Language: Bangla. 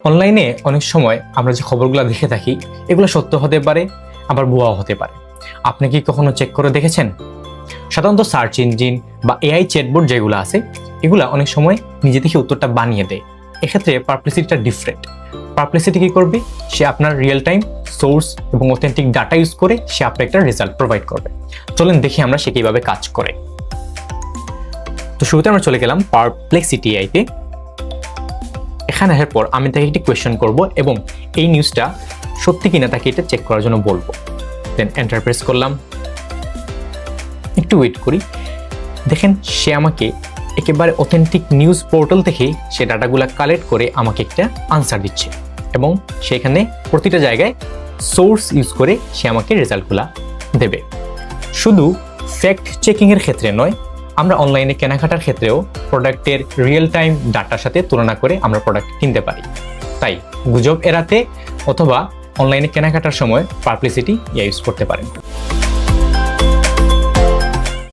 অনলাইনে অনেক সময় আমরা যে খবরগুলো দেখে থাকি এগুলো সত্য হতে পারে, আবার ভুয়াও হতে পারে। আপনি কি কখনো চেক করে দেখেছেন? সাধারণত সার্চ ইঞ্জিন বা এআই চ্যাটবোর্ড যেগুলো আছে এগুলা অনেক সময় নিজে থেকে উত্তরটা বানিয়ে দেয়। এক্ষেত্রে পারপ্লেসিটিটা ডিফারেন্ট। পারপ্লেসিটি কি করবে? সে আপনার রিয়েল টাইম সোর্স এবং অথেন্টিক ডাটা ইউজ করে সে আপনার একটা রেজাল্ট প্রোভাইড করবে। চলেন দেখি আমরা সে কিভাবে কাজ করে। তো শুরুতে আমরা চলে গেলাম পারপ্লেক্সিটি এআইতে। এখানে আসার পর আমি তাকে একটি কোয়েশ্চেন করব এবং এই নিউজটা সত্যি কিনা তাকে এটা চেক করার জন্য বলবো। দেন এন্টার প্রেস করলাম, একটু ওয়েট করি। দেখেন সে আমাকে একেবারে অথেন্টিক নিউজ পোর্টাল থেকে সে ডাটাগুলো কালেক্ট করে আমাকে একটা আনসার দিচ্ছে এবং সেখানে প্রতিটা জায়গায় সোর্স ইউজ করে সে আমাকে রেজাল্টগুলো দেবে। শুধু ফ্যাক্ট চেকিংয়ের ক্ষেত্রে নয়, আমরা অনলাইনে কেনাকাটার ক্ষেত্রেও প্রোডাক্টের রিয়েল টাইম ডাটার সাথে তুলনা করে আমরা প্রোডাক্ট কিনতে পারি। তাই গুজব এড়াতে অথবা অনলাইনে কেনাকাটার সময় পারপ্লেসিটি ইউজ করতে পারেন।